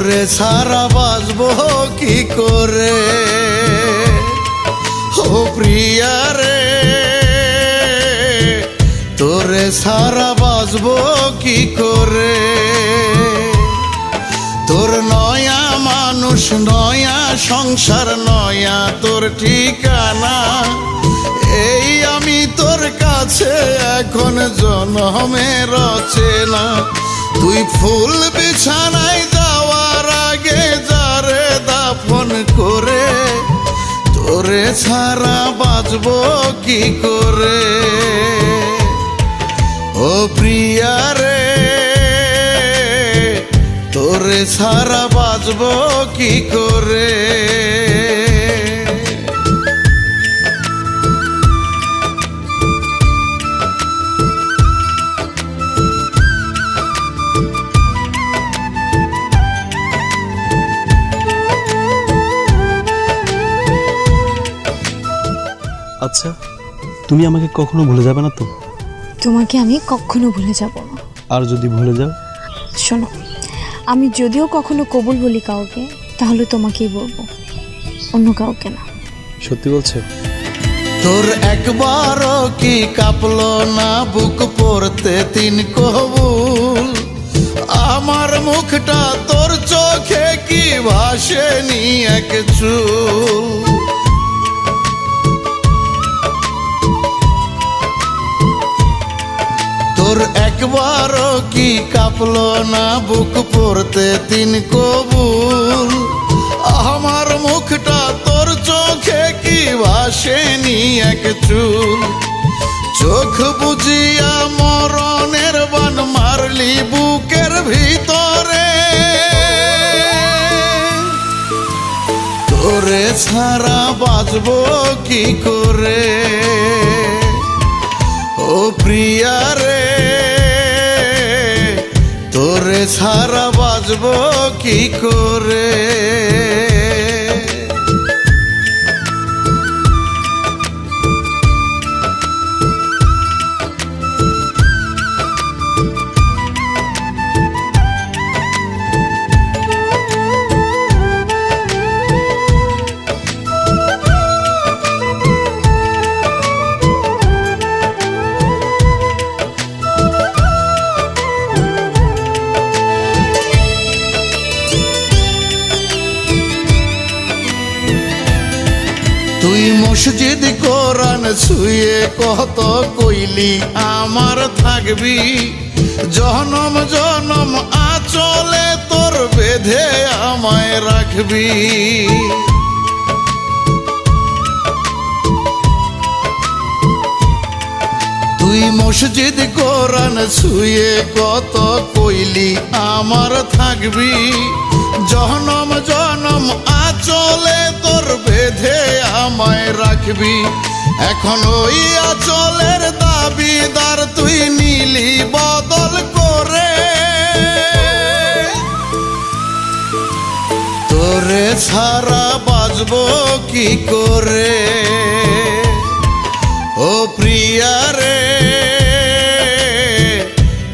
তোরে ছাড়া বাঁচবো কি করে ও প্রিয়া রে, তোরে ছাড়া বাঁচবো কি করে। তোর নয়া মানুষ নয়া সংসার নয়া তোর ঠিকানা, এই আমি তোর কাছে এখন জনমের চেনা। তুই ফুল বিছানায় যাওয়ার আগে যারে দাফন করে, তোরে ছাড়া বাঁচবো কি করে ও প্রিয়া রে, তোরে ছাড়া বাঁচবো কি করে। আচ্ছা, তুমি আমাকে কখনো ভুলে যাবে না তো? তোমাকে আমি কখনো ভুলে যাব না। আর যদি ভুলে যাও? শোনো, আমি যদিও কখনো কবুল বলি কাউকে, তাহলে তোমাকেই বলবো, অন্য কাউকে না। সত্যি বলছো? তোর একবারও কি কাঁপলো না বুক পড়তে তিন কবুল? আমার মুখটা তোর চোখে কি ভাসেনি এক চুল? তোর একবারও কি কাঁপলো না বুক পড়তে তিন কবুল? আমার মুখটা তোর চোখে কি ভাসেনি এক চুল? চোখ বুঝিয়া মরণের বান মারলি বুকের ভিতরে, তোরে ছাড়া বাঁচবো কি করে ও প্রিয়া রে, তোরে ছাড়া বাঁচবো কি করে। তুই মসজিদ কোরআন ছুঁয়ে কত কইলি আমার থাকবি, জনম জনম আঁচলে তোর বেঁধে আমায় রাখবি। তুই মসজিদ কোরআন ছুঁয়ে কত কইলি আমার থাকবি, জনম জনম আঁচলে তোর বেঁধে আমায় রাখবি। এখন ওই আঁচলের দাবিদার তুই নীলি বদল করে, তোরে ছাড়া বাঁচবো কি করে ও প্রিয়া রে,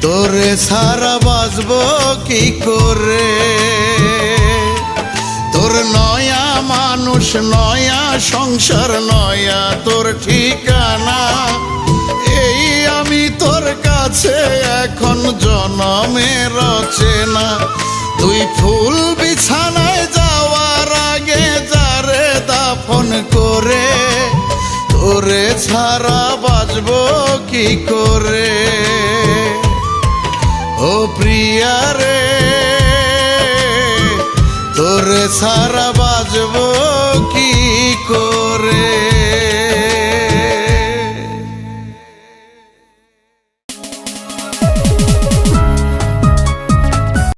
তোরে ছাড়া বাঁচবো কি করে। তোর নয়া মানুষ নয়া সংসার নয়া তোর ঠিকানা, এই আমি তোর কাছে এখন জনমের চেনা। তুই ফুল বিছানায় যাওয়ার আগে যারে দাফন করে, তোরে ছাড়া বাঁচবো কি করে ও প্রিয়া রে, তোরে ছাড়া বাঁচবো কি করে।